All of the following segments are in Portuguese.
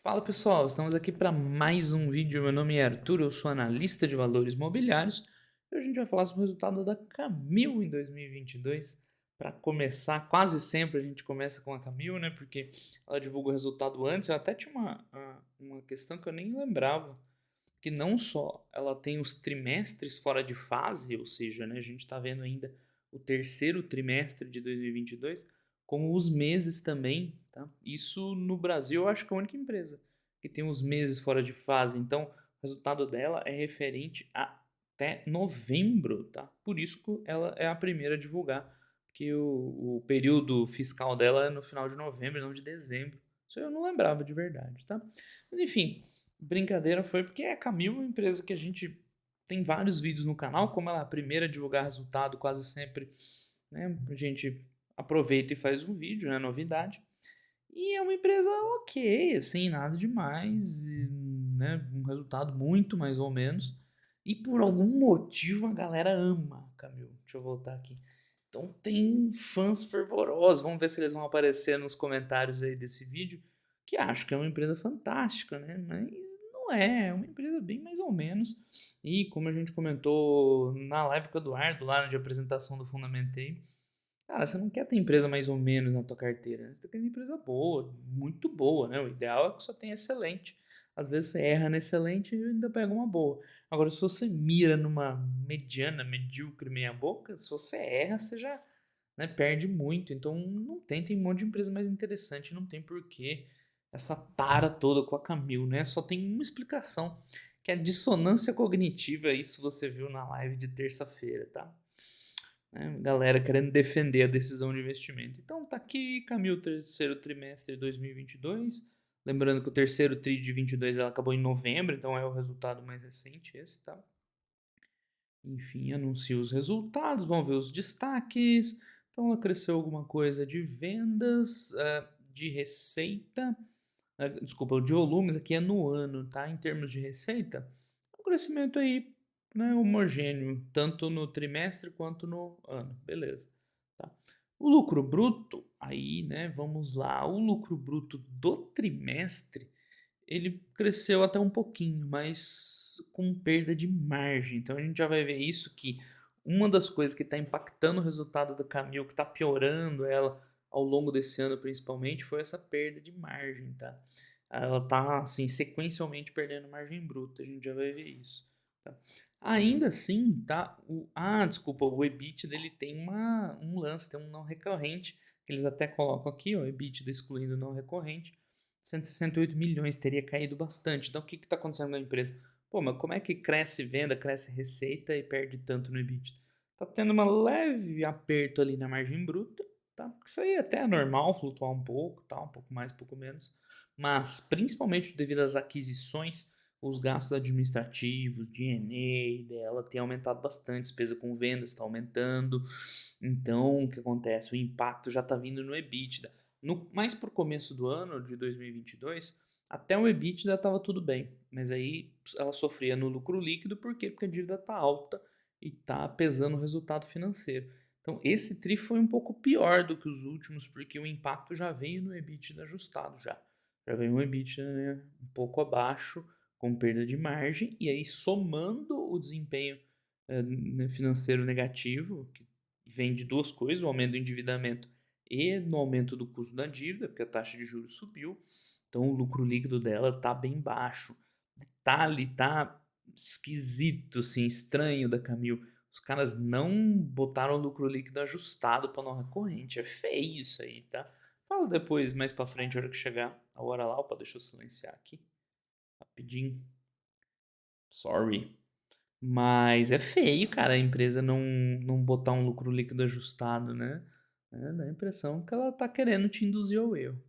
Fala pessoal, estamos aqui para mais um vídeo. Meu nome é Arthur, eu sou analista de valores mobiliários e hoje a gente vai falar sobre o resultado da Camil em 2022. Para começar, quase sempre a gente começa com a Camil, né? Porque ela divulga o resultado antes. Eu até tinha uma questão que eu nem lembrava, que não só ela tem os trimestres fora de fase, ou seja, né, a gente está vendo ainda o terceiro trimestre de 2022, como os meses também, tá? Isso no Brasil eu acho que é a única empresa que tem os meses fora de fase, então o resultado dela é referente a até novembro, tá? Por isso que ela é a primeira a divulgar, porque o período fiscal dela é no final de novembro e não de dezembro. Isso eu não lembrava de verdade, tá? Mas enfim, brincadeira foi porque a Camil é uma empresa que a gente tem vários vídeos no canal, como ela é a primeira a divulgar resultado quase sempre, né? A gente aproveita e faz um vídeo, né? Novidade. E é uma empresa ok, assim, nada demais, né? Um resultado muito mais ou menos. E por algum motivo a galera ama a Camil. Deixa eu voltar aqui. Então tem fãs fervorosos. Vamos ver se eles vão aparecer nos comentários aí desse vídeo. Que acho que é uma empresa fantástica, né? Mas não é uma empresa bem mais ou menos. E como a gente comentou na live com o Eduardo, lá de apresentação do Fundamentei, cara, você não quer ter empresa mais ou menos na tua carteira, né? Você quer ter empresa boa, muito boa, né? O ideal é que só tenha excelente. Às vezes você erra na excelente e ainda pega uma boa. Agora, se você mira numa mediana, medíocre, meia boca, se você erra, você já, né, perde muito. Então, não tem um monte de empresa mais interessante, não tem porquê essa tara toda com a Camil, né? Só tem uma explicação, que é a dissonância cognitiva. Isso você viu na live de terça-feira, tá? Né? Galera querendo defender a decisão de investimento. Então tá aqui, Camil, terceiro trimestre de 2022. Lembrando que o terceiro tri de 22 ela acabou em novembro, então é o resultado mais recente esse, tá? Enfim, anuncia os resultados, vamos ver os destaques. Então ela cresceu alguma coisa de vendas, de receita, desculpa, de volumes aqui é no ano, tá? Em termos de receita, um crescimento aí, né, homogêneo, tanto no trimestre quanto no ano, beleza, tá? O lucro bruto, aí, né, vamos lá, o lucro bruto do trimestre, ele cresceu até um pouquinho, mas com perda de margem. Então a gente já vai ver isso que uma das coisas que está impactando o resultado da Camil, que está piorando ela ao longo desse ano principalmente, foi essa perda de margem, tá? Ela tá assim sequencialmente perdendo margem bruta, a gente já vai ver isso, tá? Ainda assim, tá? Desculpa, o EBIT dele tem um lance, tem um não recorrente, que eles até colocam aqui, ó, EBITDA excluindo o não recorrente, 168 milhões, teria caído bastante. Então, o que está acontecendo na empresa? Pô, mas como é que cresce venda, cresce receita e perde tanto no EBITDA? Tá tendo uma leve aperto ali na margem bruta, tá? Isso aí até é normal, flutuar um pouco, tá? Um pouco mais, um pouco menos. Mas, principalmente devido às aquisições, os gastos administrativos, D&A dela tem aumentado bastante, despesa com vendas está aumentando. Então, o que acontece? O impacto já está vindo no EBITDA. Mais pro começo do ano de 2022, até o EBITDA estava tudo bem, mas aí ela sofria no lucro líquido, por quê? Porque a dívida está alta e está pesando o resultado financeiro. Então esse tri foi um pouco pior do que os últimos, porque o impacto já veio no EBITDA ajustado já. Já veio um EBITDA, né, um pouco abaixo, com perda de margem, e aí somando o desempenho né, financeiro negativo, que vem de duas coisas, o aumento do endividamento e no aumento do custo da dívida, porque a taxa de juros subiu, então o lucro líquido dela tá bem baixo. Detalhe, tá esquisito, assim, estranho da Camil. Os caras não botaram o lucro líquido ajustado para não recorrente. É feio isso aí, tá? Fala depois, mais para frente, a hora que chegar a hora lá. Opa, deixa eu silenciar aqui. Rapidinho. Sorry. Mas é feio, cara, a empresa não botar um lucro líquido ajustado, né? Dá a impressão que ela tá querendo te induzir ao erro.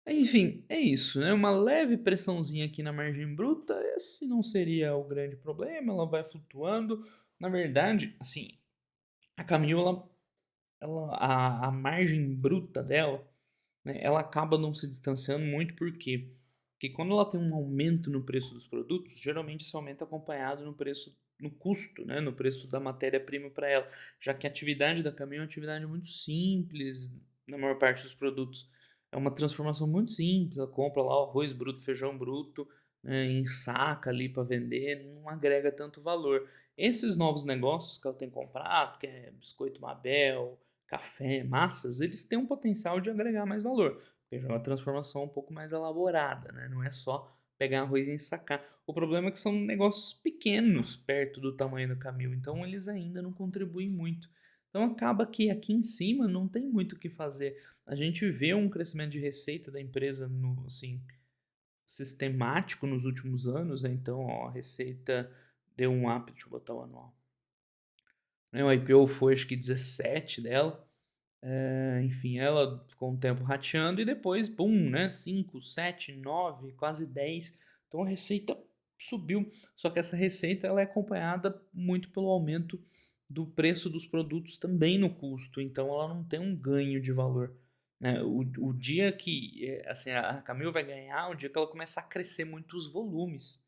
Enfim, é isso, né? Uma leve pressãozinha aqui na margem bruta, esse não seria o grande problema, ela vai flutuando. Na verdade, assim, a Camil, a margem bruta dela, né, ela acaba não se distanciando muito, por quê? Porque quando ela tem um aumento no preço dos produtos, geralmente esse aumento é acompanhado no preço, no custo, né, no preço da matéria-prima para ela, já que a atividade da Camil é uma atividade muito simples na maior parte dos produtos. é uma transformação muito simples, ela compra lá o arroz bruto, feijão bruto, em saca ali para vender, não agrega tanto valor. Esses novos negócios que ela tem comprado, que é biscoito Mabel, café, massas, eles têm um potencial de agregar mais valor, porque já é uma transformação um pouco mais elaborada, né, não é só pegar arroz e ensacar. O problema é que são negócios pequenos perto do tamanho do Camil, então eles ainda não contribuem muito. Então acaba que aqui em cima não tem muito o que fazer. A gente vê um crescimento de receita da empresa no, assim, sistemático nos últimos anos, né? Então, ó, a receita deu um up, deixa eu botar o anual. Né, o IPO foi acho que 17 dela. Enfim, ela ficou um tempo rateando e depois, boom, né? 5, 7, 9, quase 10. Então a receita subiu. Só que essa receita ela é acompanhada muito pelo aumento do preço dos produtos também no custo. Então ela não tem um ganho de valor. Né? O dia que assim, a Camil vai ganhar, o dia que ela começar a crescer muito os volumes.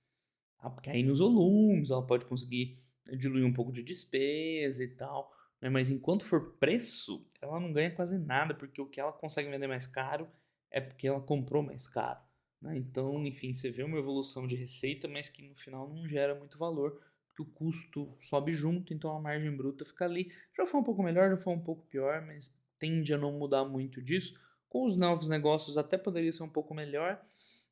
Tá? Porque aí nos volumes ela pode conseguir diluir um pouco de despesa e tal, né? Mas enquanto for preço, ela não ganha quase nada, porque o que ela consegue vender mais caro é porque ela comprou mais caro, né? Então, enfim, você vê uma evolução de receita, mas que no final não gera muito valor, porque o custo sobe junto, então a margem bruta fica ali. Já foi um pouco melhor, já foi um pouco pior, mas tende a não mudar muito disso. Com os novos negócios até poderia ser um pouco melhor,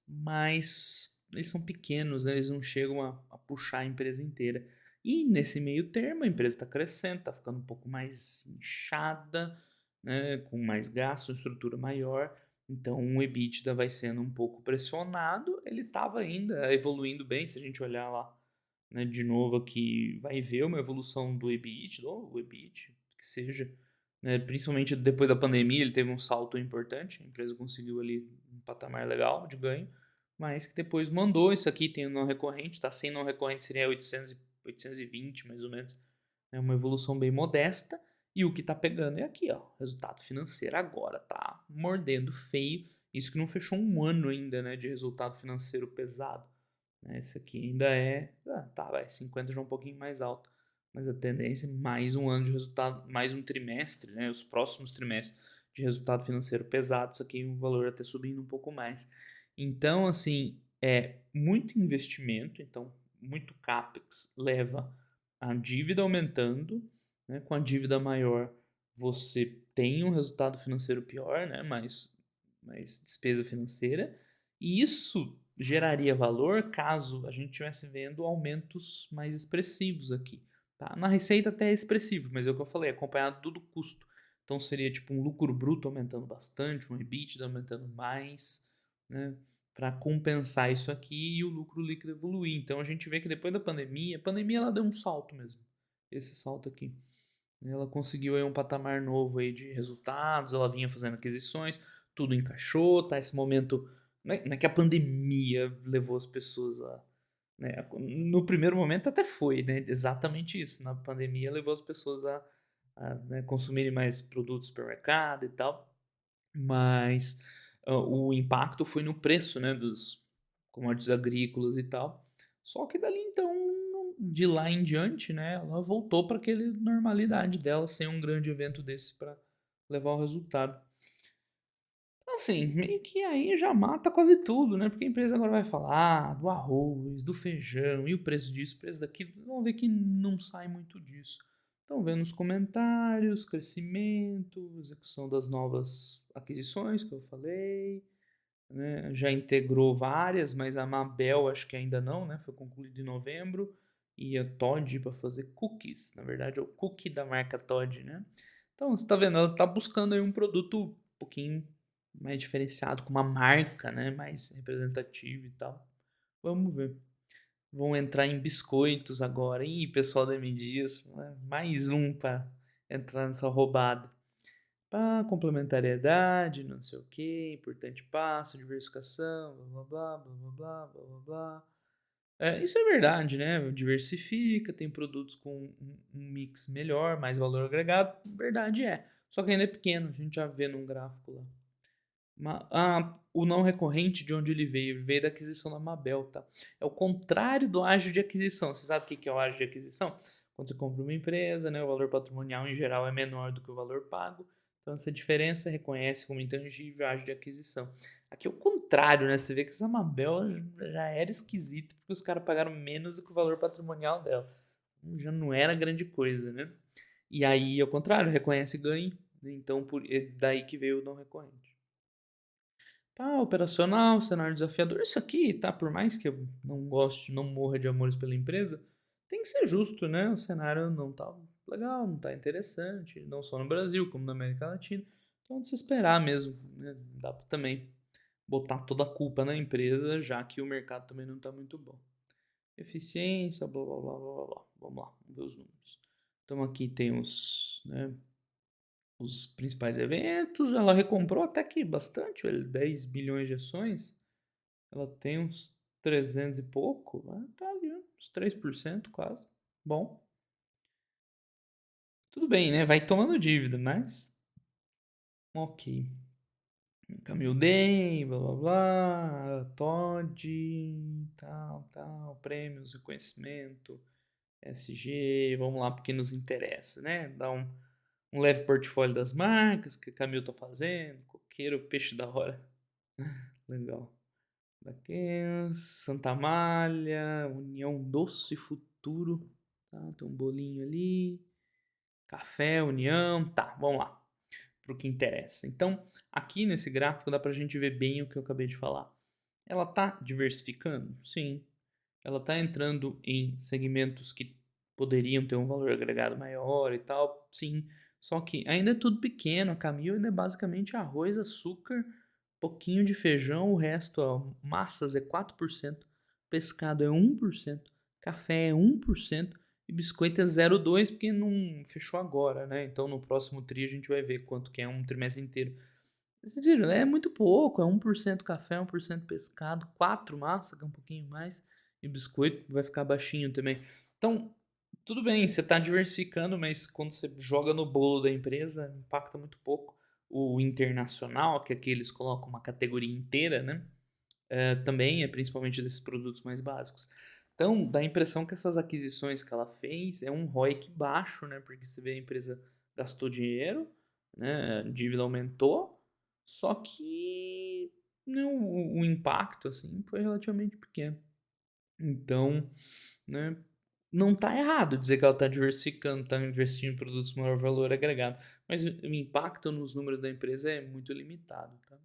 mas eles são pequenos, né? Eles não chegam a puxar a empresa inteira. E nesse meio termo, a empresa está crescendo, está ficando um pouco mais inchada, né? Com mais gasto, estrutura maior. Então o EBITDA vai sendo um pouco pressionado. Ele estava ainda evoluindo bem, se a gente olhar lá, né, de novo aqui, vai ver uma evolução do EBITDA, ou o EBIT, que seja. Né, principalmente depois da pandemia, ele teve um salto importante. A empresa conseguiu ali um patamar legal de ganho, mas que depois mandou isso aqui, tem o não recorrente, tá sem não recorrente seria 820 mais ou menos. É uma evolução bem modesta. E o que tá pegando é aqui, ó, resultado financeiro agora tá mordendo feio. Isso que não fechou um ano ainda, né, de resultado financeiro pesado. Né? Esse aqui ainda é, tá, vai, 50 já é um pouquinho mais alto. Mas a tendência é mais um ano de resultado, mais um trimestre, né, os próximos trimestres de resultado financeiro pesado, isso aqui o valor até subindo um pouco mais. Então, assim, é muito investimento, então muito CAPEX leva a dívida aumentando, né? Com a dívida maior você tem um resultado financeiro pior, né? Mais despesa financeira. E isso geraria valor caso a gente estivesse vendo aumentos mais expressivos aqui. Tá? Na receita até é expressivo, mas é o que eu falei, acompanhado do custo. Então seria tipo um lucro bruto aumentando bastante, um EBITDA aumentando mais, né? Para compensar isso aqui e o lucro líquido evoluir. Então a gente vê que depois da pandemia, a pandemia ela deu um salto mesmo. Esse salto aqui. Ela conseguiu aí um patamar novo aí de resultados, ela vinha fazendo aquisições, tudo encaixou, tá? Esse momento, não é que a pandemia levou as pessoas a, né, no primeiro momento até foi, né, exatamente isso, na pandemia levou as pessoas a, né, consumirem mais produtos do supermercado e tal, mas o impacto foi no preço, né, dos commodities agrícolas e tal. Só que dali então, de lá em diante, né, ela voltou para aquela normalidade dela, sem um grande evento desse para levar o resultado. Assim, meio que aí já mata quase tudo, né? Porque a empresa agora vai falar do arroz, do feijão e o preço disso, o preço daquilo. Vamos ver que não sai muito disso. Estão vendo os comentários, crescimento, execução das novas aquisições que eu falei, né? Já integrou várias, mas a Mabel acho que ainda não, né? Foi concluído em novembro. E a Todd para fazer cookies. Na verdade, é o cookie da marca Todd, né? Então, você está vendo, ela está buscando aí um produto um pouquinho mais diferenciado, com uma marca, né? Mais representativa e tal. Vamos ver. Vão entrar em biscoitos agora. Ih, pessoal da M Dias, né? Mais um para entrar nessa roubada. Pá, complementariedade, não sei o que, importante passo, diversificação, blá blá blá blá blá blá blá blá. Isso é verdade, né? Diversifica, tem produtos com um mix melhor, mais valor agregado, verdade é. Só que ainda é pequeno, a gente já vê num gráfico lá. O não recorrente de onde ele veio da aquisição da Mabel, tá? É o contrário do ágio de aquisição. Você sabe o que é o ágio de aquisição? Quando você compra uma empresa, né, o valor patrimonial em geral é menor do que o valor pago. Então essa diferença reconhece como intangível, age de aquisição. Aqui é o contrário, né? Você vê que essa Mabel já era esquisita porque os caras pagaram menos do que o valor patrimonial dela. Já não era grande coisa, né? E aí, ao contrário, reconhece ganho, né? Então é daí que veio o não recorrente. Tá, operacional, cenário desafiador. Isso aqui, tá? Por mais que eu não goste, não morra de amores pela empresa, tem que ser justo, né? O cenário não tá legal, não tá interessante, não só no Brasil, como na América Latina. Então, é de se esperar mesmo, né? Dá pra também botar toda a culpa na empresa, já que o mercado também não tá muito bom. Eficiência, blá blá blá blá blá. Vamos lá, vamos ver os números. Então, aqui tem os principais eventos. Ela recomprou até que bastante, 10 bilhões de ações. Ela tem uns 300 e pouco, tá ali, uns 3% quase. Bom, tudo bem, né? Vai tomando dívida, mas ok. Camil Day, blá blá blá, Todd, tal, prêmios, reconhecimento, SG, vamos lá porque nos interessa, né? Dá um leve portfólio das marcas que a Camil tá fazendo, coqueiro, peixe da hora, legal. Daqui, Santa Amália, União Doce Futuro, tá? Tem um bolinho ali, café, União, tá, vamos lá, pro que interessa. Então, aqui nesse gráfico dá pra gente ver bem o que eu acabei de falar. Ela tá diversificando? Sim. Ela tá entrando em segmentos que poderiam ter um valor agregado maior e tal? Sim. Só que ainda é tudo pequeno, a Camil ainda é basicamente arroz, açúcar, pouquinho de feijão, o resto, ó, massas é 4%, pescado é 1%, café é 1% e biscoito é 0,2% porque não fechou agora, né? Então no próximo tri a gente vai ver quanto que é um trimestre inteiro. Vocês viram, é muito pouco, é 1% café, 1% pescado, 4 massa, que é um pouquinho mais, e biscoito vai ficar baixinho também. Então, tudo bem, você está diversificando, mas quando você joga no bolo da empresa, impacta muito pouco. O internacional, que aqui eles colocam uma categoria inteira, né? Também é principalmente desses produtos mais básicos. Então, dá a impressão que essas aquisições que ela fez é um ROIC baixo, né? Porque você vê a empresa gastou dinheiro, né? A dívida aumentou, só que não, o impacto assim foi relativamente pequeno. Então, né, não está errado dizer que ela está diversificando, está investindo em produtos de maior valor agregado, mas o impacto nos números da empresa é muito limitado, tá?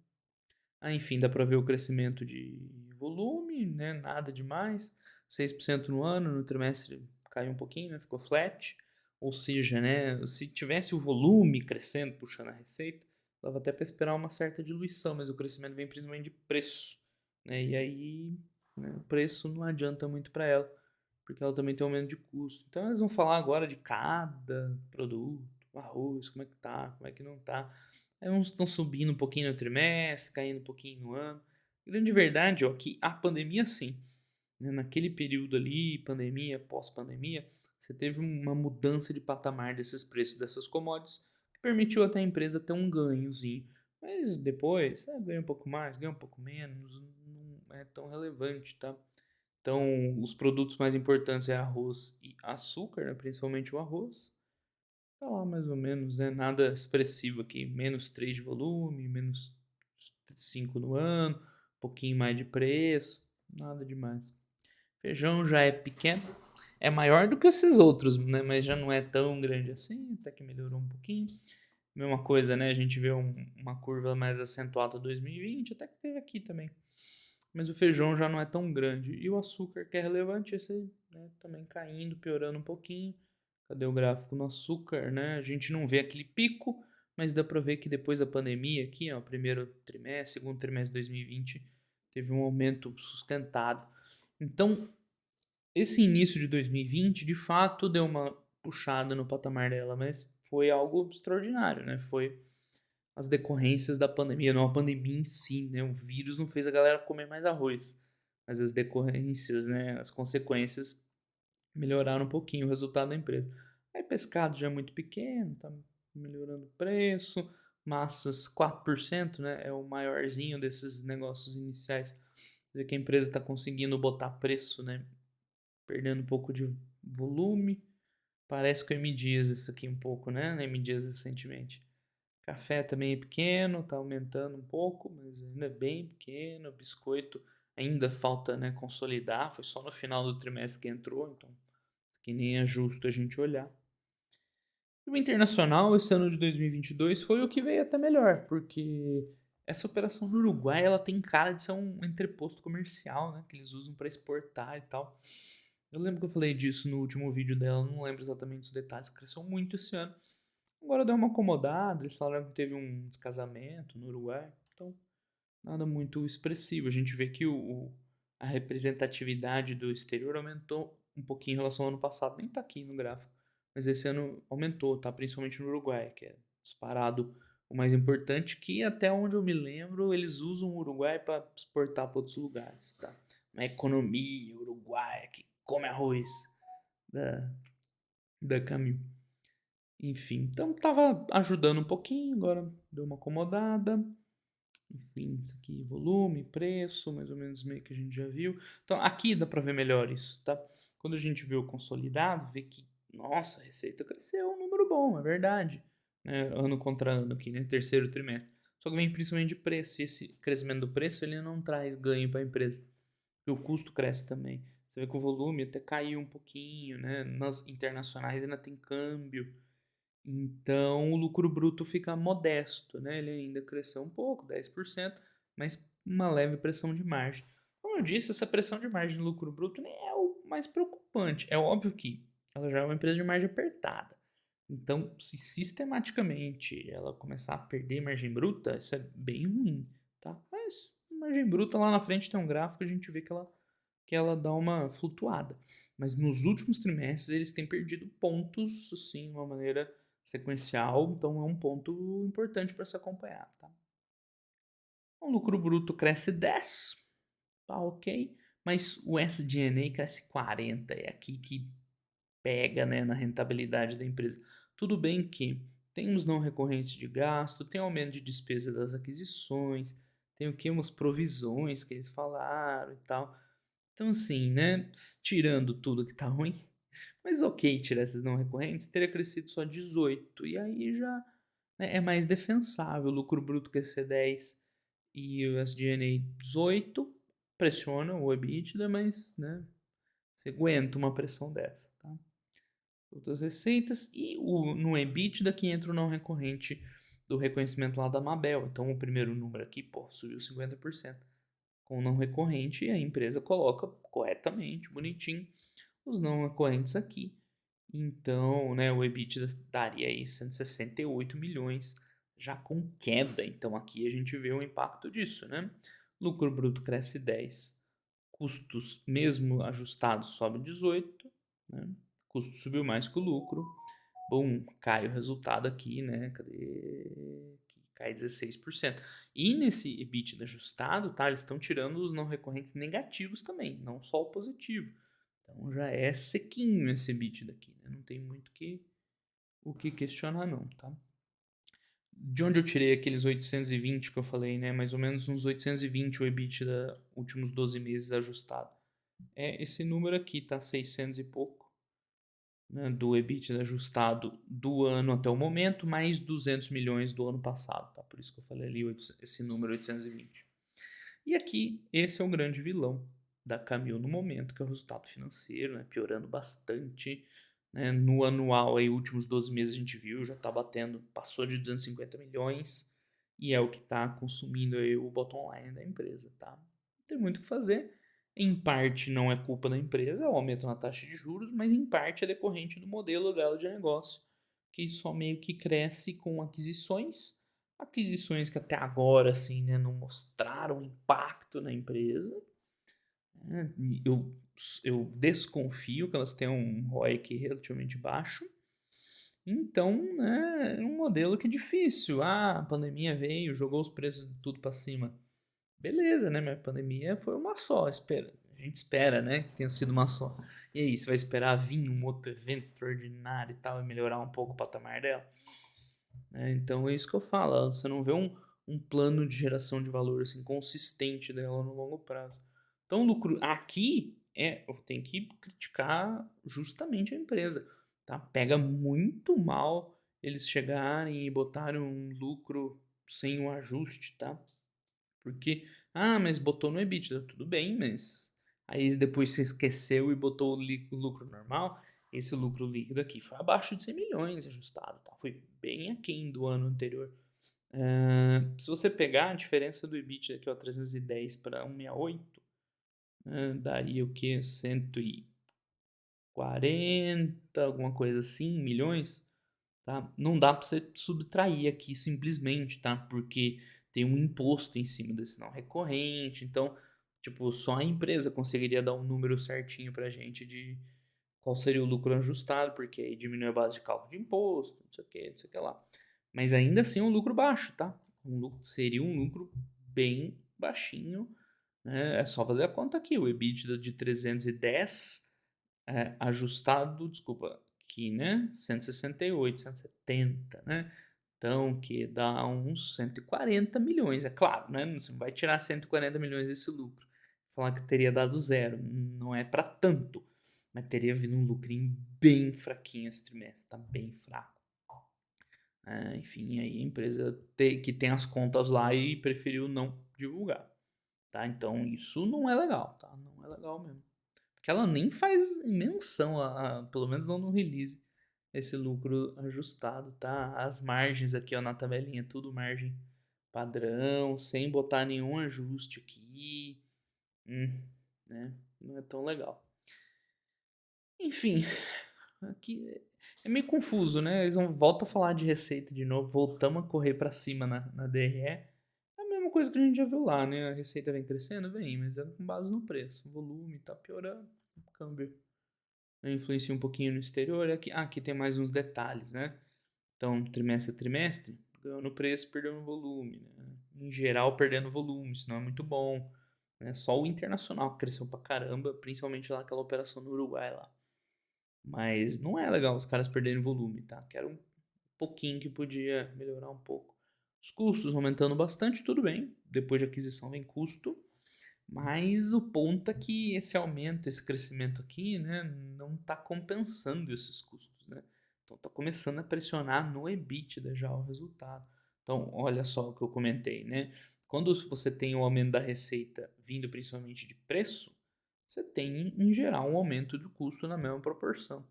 Enfim, dá para ver o crescimento de volume, né? Nada demais, 6% no ano, no trimestre caiu um pouquinho, né? Ficou flat. Ou seja, né, se tivesse o volume crescendo, puxando a receita, dava até para esperar uma certa diluição, mas o crescimento vem principalmente de preço, né? E aí, né, o preço não adianta muito para ela, porque ela também tem aumento de custo. Então eles vão falar agora de cada produto, arroz, como é que tá, como é que não tá. Aí uns estão subindo um pouquinho no trimestre, caindo um pouquinho no ano. A grande verdade, ó, que a pandemia sim, né, naquele período ali, pandemia, pós-pandemia, você teve uma mudança de patamar desses preços dessas commodities, que permitiu até a empresa ter um ganhozinho. Mas depois, ganha um pouco mais, ganha um pouco menos, não é tão relevante, tá? Então, os produtos mais importantes é arroz e açúcar, né? Principalmente o arroz. Tá lá mais ou menos, né? Nada expressivo aqui. Menos 3 de volume, menos 5 no ano, um pouquinho mais de preço, nada demais. Feijão já é pequeno, é maior do que esses outros, né? Mas já não é tão grande assim, até que melhorou um pouquinho. Mesma coisa, né? A gente vê uma curva mais acentuada em 2020, até que teve aqui também. Mas o feijão já não é tão grande. E o açúcar, que é relevante, esse né, também caindo, piorando um pouquinho. Cadê o gráfico no açúcar, né? A gente não vê aquele pico, mas dá para ver que depois da pandemia aqui, ó, primeiro trimestre, segundo trimestre de 2020, teve um aumento sustentado. Então, esse início de 2020, de fato, deu uma puxada no patamar dela, mas foi algo extraordinário, né? Foi as decorrências da pandemia, não a pandemia em si, né? O vírus não fez a galera comer mais arroz, mas as decorrências, né? As consequências melhoraram um pouquinho o resultado da empresa. Aí pescado já é muito pequeno, tá melhorando o preço, massas 4%, né? É o maiorzinho desses negócios iniciais. Vê que a empresa está conseguindo botar preço, né? Perdendo um pouco de volume. Parece com a M Dias isso aqui um pouco, né? Na M Dias recentemente. Café também é pequeno, tá aumentando um pouco, mas ainda é bem pequeno. Biscoito ainda falta, né, consolidar, foi só no final do trimestre que entrou, então que nem é justo a gente olhar. O internacional, esse ano de 2022, foi o que veio até melhor, porque essa operação no Uruguai, ela tem cara de ser um entreposto comercial, né, que eles usam para exportar e tal. Eu lembro que eu falei disso no último vídeo dela, não lembro exatamente os detalhes, cresceu muito esse ano. Agora deu uma acomodada, eles falaram que teve um descasamento no Uruguai, então nada muito expressivo. A gente vê que a representatividade do exterior aumentou um pouquinho em relação ao ano passado, nem tá aqui no gráfico, mas esse ano aumentou, tá? Principalmente no Uruguai, que é disparado o mais importante, que até onde eu me lembro, eles usam o Uruguai para exportar para outros lugares, tá? Uma economia uruguaia que come arroz da, da Camil. Enfim, então tava ajudando um pouquinho, agora deu uma acomodada. Enfim, isso aqui, volume, preço, mais ou menos meio que a gente já viu. Então aqui dá para ver melhor isso, tá? Quando a gente vê o consolidado, vê que, nossa, a receita cresceu um número bom, é verdade. Né? Ano contra ano aqui, né? Terceiro trimestre. Só que vem principalmente de preço. E esse crescimento do preço, ele não traz ganho para a empresa. Porque o custo cresce também. Você vê que o volume até caiu um pouquinho, né? Nas internacionais ainda tem câmbio. Então, o lucro bruto fica modesto, né? Ele ainda cresceu um pouco, 10%, mas uma leve pressão de margem. Como eu disse, essa pressão de margem do lucro bruto nem é o mais preocupante. É óbvio que ela já é uma empresa de margem apertada. Então, se sistematicamente ela começar a perder margem bruta, isso é bem ruim, tá? Mas margem bruta lá na frente tem um gráfico, a gente vê que ela dá uma flutuada. Mas nos últimos trimestres eles têm perdido pontos, assim, de uma maneira sequencial, então é um ponto importante para se acompanhar, tá? O lucro bruto cresce 10, tá ok, mas o SG&A cresce 40, é aqui que pega, né, na rentabilidade da empresa. Tudo bem que tem os não recorrentes de gasto, tem aumento de despesa das aquisições, tem o que? Umas provisões que eles falaram e tal. Então assim, né, tirando tudo que tá ruim, mas ok tirar esses não recorrentes, teria crescido só 18, e aí já né, é mais defensável. O lucro bruto crescer 10 e o SG&A 18, pressiona o EBITDA, mas né, você aguenta uma pressão dessa, tá? Outras receitas e no EBITDA que entra o não recorrente do reconhecimento lá da Mabel. Então o primeiro número aqui, pô, subiu 50%. Com o não recorrente, a empresa coloca corretamente, bonitinho, os não recorrentes aqui. Então, né, o EBITDA daria aí 168 milhões, já com queda. Então aqui a gente vê o impacto disso, né? Lucro bruto cresce 10, custos mesmo ajustados sobe 18, né? Custo subiu mais que o lucro. Bom, cai o resultado aqui, né? Cadê? Cai 16%. E nesse EBITDA ajustado, tá? Eles estão tirando os não recorrentes negativos também, não só o positivo. Então já é sequinho esse EBITDA daqui, né? Não tem muito o que questionar não, tá? De onde eu tirei aqueles 820 que eu falei, né? Mais ou menos uns 820 o EBITDA últimos 12 meses ajustado. É esse número aqui, tá? 600 e pouco, né? Do EBITDA ajustado do ano até o momento, mais 200 milhões do ano passado, tá? Por isso que eu falei ali esse número 820. E aqui, esse é o grande vilão da Camil no momento, que é o resultado financeiro, né, piorando bastante. Né, no anual, aí, últimos 12 meses a gente viu, já está batendo, passou de 250 milhões, e é o que está consumindo aí o bottom line da empresa. Tá? Não tem muito o que fazer. Em parte não é culpa da empresa, é o aumento na taxa de juros, mas em parte é decorrente do modelo dela de negócio, que só meio que cresce com aquisições que até agora assim, né, não mostraram impacto na empresa. Né? Eu desconfio que elas tenham um ROIC relativamente baixo. Então, né, é um modelo que é difícil. Ah, a pandemia veio, jogou os preços tudo para cima. Beleza, né? Mas a pandemia foi uma só. A gente espera, né? Que tenha sido uma só. E aí, você vai esperar vir um outro evento extraordinário e tal e melhorar um pouco o patamar dela? Então é isso que eu falo. Você não vê um plano de geração de valor assim, consistente dela no longo prazo. Então, o lucro aqui eu tenho que criticar justamente a empresa. Tá? Pega muito mal eles chegarem e botarem um lucro sem o ajuste, tá? Porque, mas botou no EBITDA, tudo bem, mas aí depois você esqueceu e botou o lucro normal. Esse lucro líquido aqui foi abaixo de 100 milhões ajustado, tá? Foi bem aquém do ano anterior. Se você pegar a diferença do EBITDA aqui, ó, 310 para 168, daria o que? 140, alguma coisa assim, milhões, tá? Não dá para você subtrair aqui simplesmente, tá? Porque tem um imposto em cima desse não recorrente, então, tipo, só a empresa conseguiria dar um número certinho pra gente de qual seria o lucro ajustado, porque aí diminui a base de cálculo de imposto, não sei o que, não sei o que lá. Mas ainda assim é um lucro baixo, tá? Seria um lucro bem baixinho, né? É só fazer a conta aqui, o EBITDA de 310 ajustado, desculpa, aqui, né? 168, 170, né? Então, que dá uns 140 milhões, é claro, né? Você não vai tirar 140 milhões desse lucro. Falar que teria dado zero, não é para tanto, mas teria vindo um lucrinho bem fraquinho esse trimestre, tá bem fraco. Enfim, aí a empresa que tem as contas lá e preferiu não divulgar, tá? Então, isso não é legal, tá? Não é legal mesmo. Porque ela nem faz menção, pelo menos não no release, esse lucro ajustado, tá? As margens aqui, ó, na tabelinha, tudo margem padrão, sem botar nenhum ajuste aqui, né? Não é tão legal. Enfim, aqui é meio confuso, né? Eles voltam a falar de receita de novo, voltamos a correr para cima na DRE. É a mesma coisa que a gente já viu lá, né? A receita vem crescendo, vem, mas é com base no preço. O volume tá piorando, o câmbio influencia um pouquinho no exterior. Aqui tem mais uns detalhes, né? Então, trimestre a trimestre, ganhou no preço, perdeu no volume, né? Em geral, perdendo volume, isso não é muito bom, né? Só o internacional cresceu pra caramba, principalmente lá aquela operação no Uruguai lá. Mas não é legal os caras perderem volume, tá? Quero um pouquinho que podia melhorar um pouco. Os custos aumentando bastante, tudo bem. Depois de aquisição vem custo. Mas o ponto é que esse aumento, esse crescimento aqui, né, não está compensando esses custos, né? Então está começando a pressionar no EBITDA já o resultado. Então, olha só o que eu comentei, né? Quando você tem o aumento da receita vindo principalmente de preço, você tem, em geral, um aumento do custo na mesma proporção.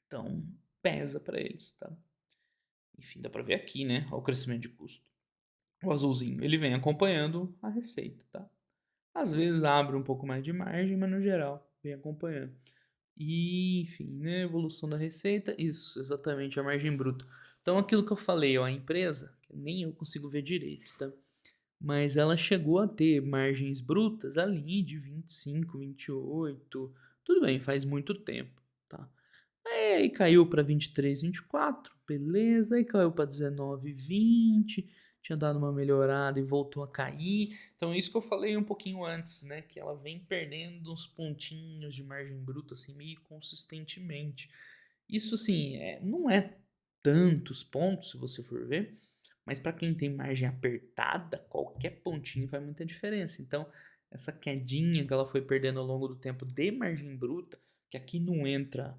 Então, pesa para eles, tá? Enfim, dá para ver aqui, né? Olha o crescimento de custo. O azulzinho, ele vem acompanhando a receita, tá? Às vezes abre um pouco mais de margem, mas no geral vem acompanhando. E, enfim, né? Evolução da receita, isso, exatamente, a margem bruta. Então, aquilo que eu falei, ó, a empresa, que nem eu consigo ver direito, tá? Mas ela chegou a ter margens brutas ali de 25, 28. Tudo bem, faz muito tempo, tá? Aí caiu para 23, 24, beleza. Aí caiu para 19, 20. Tinha dado uma melhorada e voltou a cair. Então, isso que eu falei um pouquinho antes, né? Que ela vem perdendo uns pontinhos de margem bruta, assim, meio consistentemente. Isso, assim, não é tantos pontos, se você for ver. Mas para quem tem margem apertada, qualquer pontinho faz muita diferença. Então, essa quedinha que ela foi perdendo ao longo do tempo de margem bruta, que aqui não entra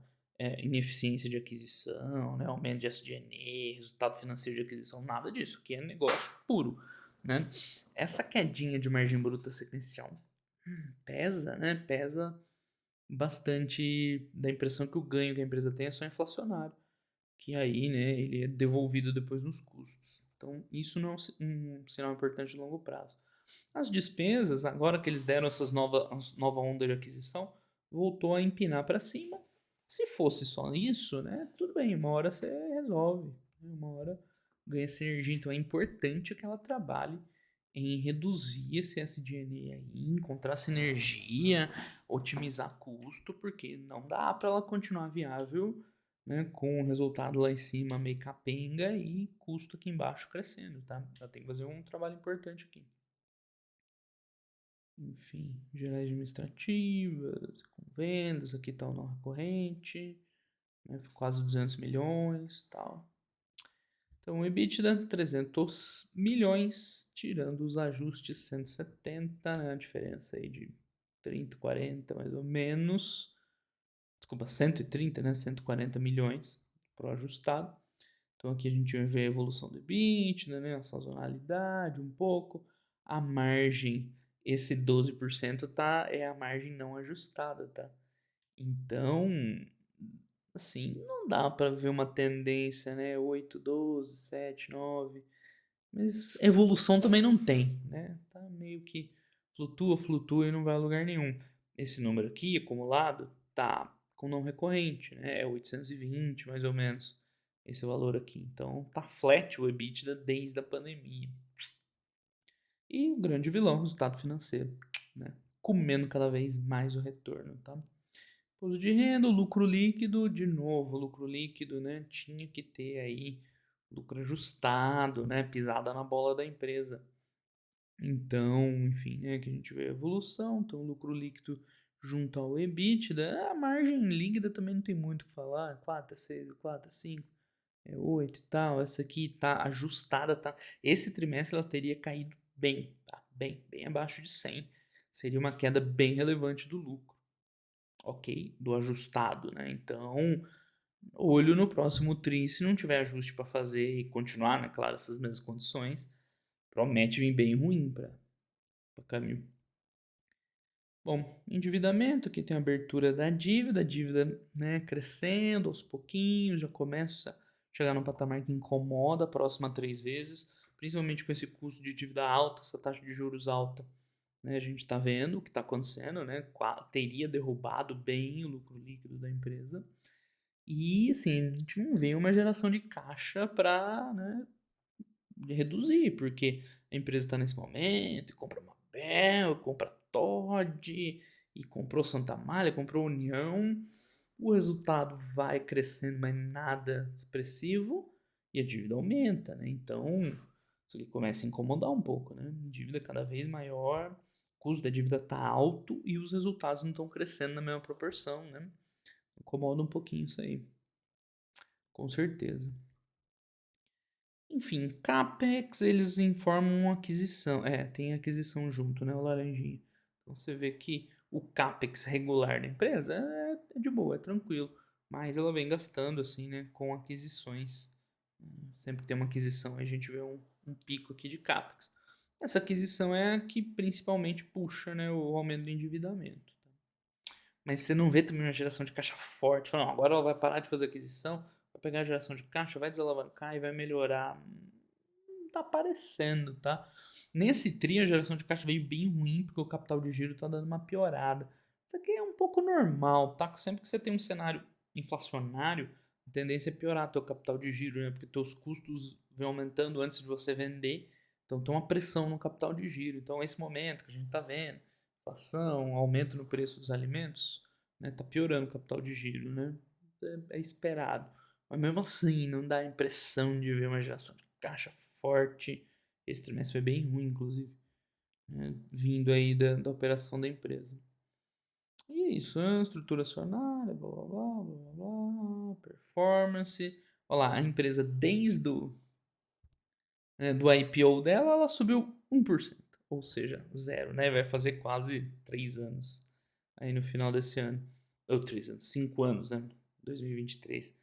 ineficiência de aquisição, né, aumento de SG&A, resultado financeiro de aquisição, nada disso. Aqui é negócio puro, né? Essa quedinha de margem bruta sequencial pesa, né? Pesa bastante, da impressão que o ganho que a empresa tem é só inflacionário, que aí, né, ele é devolvido depois nos custos. Então, isso não é um sinal importante no longo prazo. As despesas, agora que eles deram essas nova onda de aquisição, voltou a empinar para cima. Se fosse só isso, né, tudo bem, uma hora você resolve, né, uma hora ganha sinergia. Então, é importante que ela trabalhe em reduzir esse SG&A aí, encontrar sinergia, otimizar custo, porque não dá para ela continuar viável, né, com o resultado lá em cima meio capenga e custo aqui embaixo crescendo, tá? Ela tem que fazer um trabalho importante aqui. Enfim, gerais administrativas, com vendas, aqui tá o não recorrente, né, quase 200 milhões, tal. Então, o EBITDA 300 milhões, tirando os ajustes 170, né, a diferença aí de 30, 40 mais ou menos. Desculpa, 130, né, 140 milhões pro ajustado. Então aqui a gente vai ver a evolução do EBITDA, né, a sazonalidade um pouco, a margem, esse 12% é a margem não ajustada, tá? Então, assim, não dá para ver uma tendência, né, 8, 12, 7, 9, mas evolução também não tem, né? Tá meio que flutua, flutua e não vai a lugar nenhum. Esse número aqui, acumulado, tá com não recorrente, né? É 820 mais ou menos, esse valor aqui. Então tá flat o EBITDA desde a pandemia. E o grande vilão, o resultado financeiro, né? Comendo cada vez mais o retorno, tá? Imposto de renda, o lucro líquido, de novo, o lucro líquido, né? Tinha que ter aí lucro ajustado, né? Pisada na bola da empresa. Então, enfim, né? Que a gente vê a evolução, então o lucro líquido junto ao EBITDA, a margem líquida também não tem muito o que falar, 4 é 6, 4 é 5, é 8 e tal, essa aqui tá ajustada, tá? Esse trimestre ela teria caído bem, tá? Bem abaixo de 100, seria uma queda bem relevante do lucro, ok? Do ajustado, né? Então, olho no próximo tri, se não tiver ajuste para fazer e continuar, né, claro, essas mesmas condições, promete vir bem ruim para Camil. Bom, endividamento, aqui tem a abertura da dívida, a dívida, né, crescendo aos pouquinhos, já começa a chegar num patamar que incomoda, próximo a 3 vezes, principalmente com esse custo de dívida alta, essa taxa de juros alta, né, a gente está vendo o que está acontecendo, né, teria derrubado bem o lucro líquido da empresa, e assim, a gente não vê uma geração de caixa para, né, reduzir, porque a empresa está nesse momento e compra Mabel, compra Todd, e comprou Santa Malha, comprou União, o resultado vai crescendo, mas nada expressivo, e a dívida aumenta, né? Então, isso aqui começa a incomodar um pouco, né? Dívida cada vez maior, o custo da dívida está alto e os resultados não estão crescendo na mesma proporção, né? Incomoda um pouquinho isso aí, com certeza. Enfim, CAPEX, eles informam uma aquisição. Tem aquisição junto, né? O laranjinha. Então você vê que o CAPEX regular da empresa é de boa, é tranquilo. Mas ela vem gastando, assim, né? Com aquisições. Sempre que tem uma aquisição, a gente vê um pico aqui de CAPEX. Essa aquisição é a que principalmente puxa, né, o aumento do endividamento. Mas você não vê também uma geração de caixa forte. Falando, agora ela vai parar de fazer aquisição, vai pegar a geração de caixa, vai desalavancar e vai melhorar. Não tá aparecendo, tá? Nesse tri, a geração de caixa veio bem ruim, porque o capital de giro tá dando uma piorada. Isso aqui é um pouco normal, tá? Sempre que você tem um cenário inflacionário, a tendência é piorar teu capital de giro, né? Porque teus custos vão aumentando antes de você vender. Então tem uma pressão no capital de giro. Então, esse momento que a gente tá vendo, inflação, aumento no preço dos alimentos, né, tá piorando o capital de giro, né? É esperado. Mas mesmo assim, não dá a impressão de ver uma geração de caixa forte. Esse trimestre foi bem ruim, inclusive, né, vindo aí da operação da empresa. E é isso, né? Estrutura acionária, blá blá blá blá blá, performance. Olha lá, a empresa desde do IPO dela, ela subiu 1%, ou seja, zero, né? Vai fazer quase 3 anos aí no final desse ano. Ou 3 anos, 5 anos, né? 2023.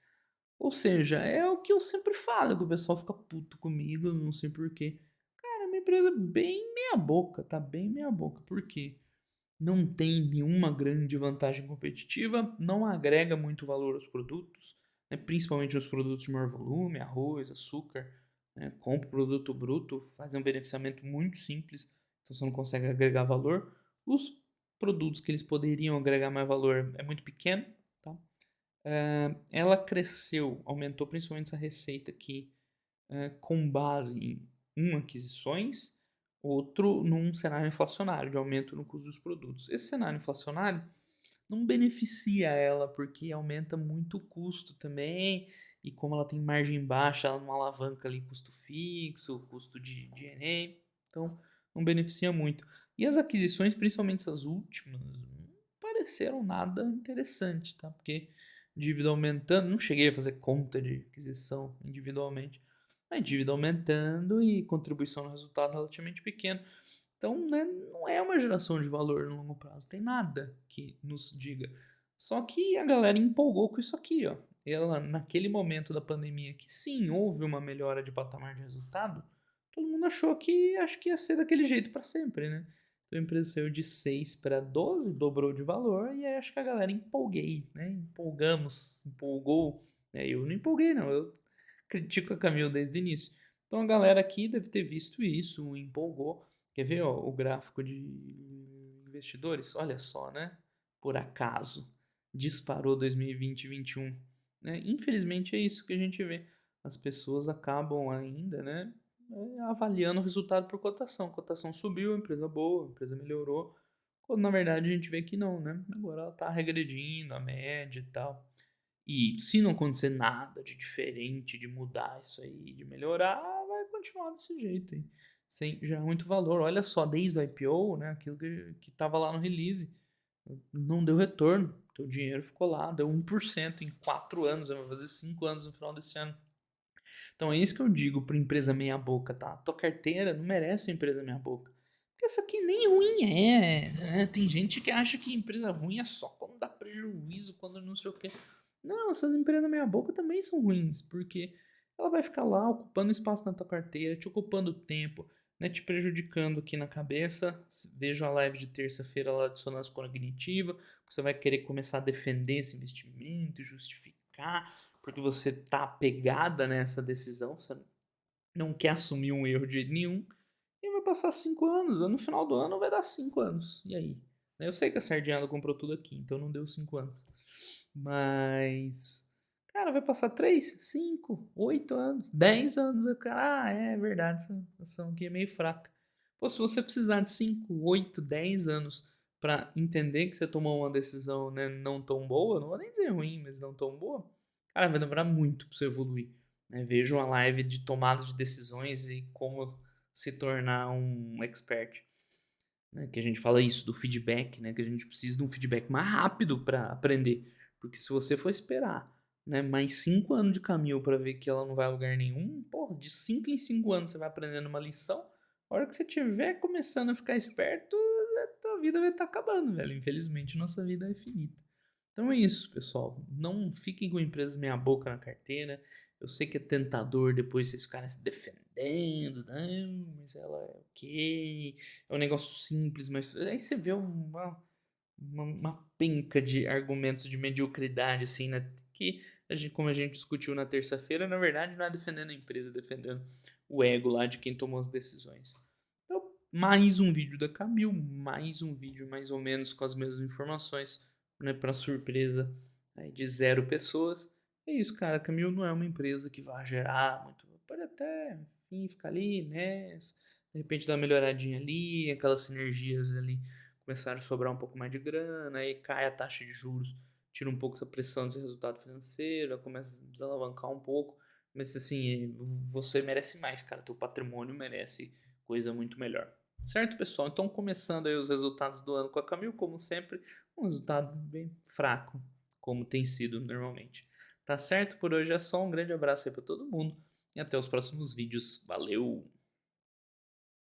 Ou seja, é o que eu sempre falo, que o pessoal fica puto comigo, não sei porquê. Cara, é uma empresa bem meia boca, tá bem meia boca. Por quê? Não tem nenhuma grande vantagem competitiva, não agrega muito valor aos produtos, né? Principalmente os produtos de maior volume, arroz, açúcar, né? Compra o produto bruto, faz um beneficiamento muito simples, então você não consegue agregar valor. Os produtos que eles poderiam agregar mais valor é muito pequeno, tá? Ela cresceu, aumentou principalmente essa receita aqui com base em aquisições, outro num cenário inflacionário, de aumento no custo dos produtos. Esse cenário inflacionário não beneficia ela, porque aumenta muito o custo também, e como ela tem margem baixa, ela não alavanca ali custo fixo, custo de D&A, então não beneficia muito. E as aquisições, principalmente essas últimas, não pareceram nada interessante, tá? Porque dívida aumentando, não cheguei a fazer conta de aquisição individualmente, a dívida aumentando e contribuição no resultado relativamente pequeno. Então, né, não é uma geração de valor no longo prazo, tem nada que nos diga. Só que a galera empolgou com isso aqui, ó. ela, naquele momento da pandemia, que sim, houve uma melhora de patamar de resultado, todo mundo achou que acho que ia ser daquele jeito para sempre, né? Então a empresa saiu de 6 para 12, dobrou de valor, e aí acho que a galera né? Empolgou. Eu não empolguei, não, eu critico a Camil desde o início. Então a galera aqui deve ter visto isso, empolgou. Quer ver, ó, o gráfico de investidores? Olha só, né? Por acaso, disparou 2020 e 2021. Né? Infelizmente é isso que a gente vê. As pessoas acabam ainda, né? Avaliando o resultado por cotação. A cotação subiu, empresa boa, empresa melhorou. Quando na verdade a gente vê que não, né? Agora ela tá regredindo a média e tal. E se não acontecer nada de diferente, de mudar isso aí, de melhorar, vai continuar desse jeito aí. Sem gerar muito valor. Olha só, desde o IPO, né? Aquilo que tava lá no release, não deu retorno. Teu dinheiro ficou lá, deu 1% em 4 anos, vai fazer 5 anos no final desse ano. Então é isso que eu digo para empresa meia boca, tá? Tua carteira não merece uma empresa meia boca. Porque essa aqui nem ruim é, né? Tem gente que acha que empresa ruim é só quando dá prejuízo, quando não sei o quê. Não, essas empresas meia boca também são ruins, porque ela vai ficar lá ocupando espaço na tua carteira, te ocupando tempo, né, te prejudicando aqui na cabeça. Vejo a live de terça-feira lá de dissonância cognitiva, você vai querer começar a defender esse investimento, justificar, porque você tá apegada nessa decisão, você não quer assumir um erro de jeito nenhum, e vai passar 5 anos, no final do ano vai dar 5 anos, e aí? Eu sei que a Sardinha ela comprou tudo aqui, então não deu 5 anos. Mas, cara, vai passar 3, 5, 8 anos, 10 anos. O cara, é verdade, essa ação aqui é meio fraca. Pô, se você precisar de 5, 8, 10 anos para entender que você tomou uma decisão, né, não tão boa, não vou nem dizer ruim, mas não tão boa, cara, vai demorar muito para você evoluir. Né? Veja uma live de tomada de decisões e como se tornar um expert. Né? Que a gente fala isso do feedback, né? Que a gente precisa de um feedback mais rápido para aprender. Porque se você for esperar, né, mais 5 anos de caminho para ver que ela não vai a lugar nenhum, porra, de 5 em 5 anos você vai aprendendo uma lição. A hora que você estiver começando a ficar esperto, a tua vida vai estar acabando, velho. Infelizmente, nossa vida é finita. Então é isso, pessoal. Não fiquem com empresas meia boca na carteira. Eu sei que é tentador depois vocês ficarem se defendendo. Não, mas ela é ok. É um negócio simples, mas aí você vê uma penca de argumentos de mediocridade, assim, né? Que, como a gente discutiu na terça-feira, na verdade não é defendendo a empresa, é defendendo o ego lá de quem tomou as decisões. Então, mais um vídeo da Camil, mais um vídeo mais ou menos com as mesmas informações, né? Para surpresa aí, de 0 pessoas. É isso, cara. A Camil não é uma empresa que vai gerar muito. Pode até, enfim, ficar ali, né? De repente dar uma melhoradinha ali, aquelas sinergias ali começaram a sobrar um pouco mais de grana, aí cai a taxa de juros, tira um pouco essa pressão desse resultado financeiro, começa a desalavancar um pouco, mas assim, você merece mais, cara, teu patrimônio merece coisa muito melhor. Certo, pessoal? Então, começando aí os resultados do ano com a Camil, como sempre, um resultado bem fraco, como tem sido normalmente. Tá certo? Por hoje é só um grande abraço aí para todo mundo e até os próximos vídeos. Valeu!